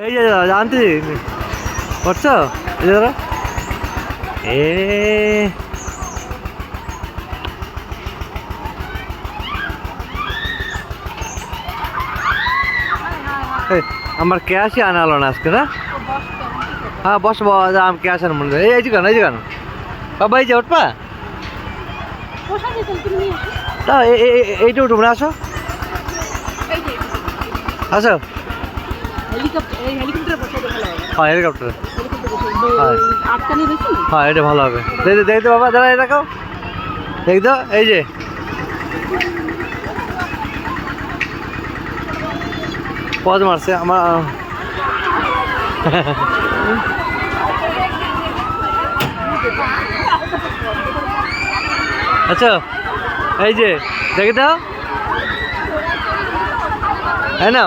এই যে জানতে করছো এই যে ধরো এ আমার ক্যাশই আনালো না আজকে না হ্যাঁ বস আমি ক্যাশ আন মনে এই যে কেন বাবা এই যে উঠবা তা এইটা উঠবো না আসো আসো হ্যাঁ হেলিকপ্টারে হ্যাঁ এটা ভালো হবে দেখতে বাবা দাঁড়া দেখাও দেখতো এই যে পজ মারছে আমার আচ্ছা এই যে দেখে দাও হ্যাঁ না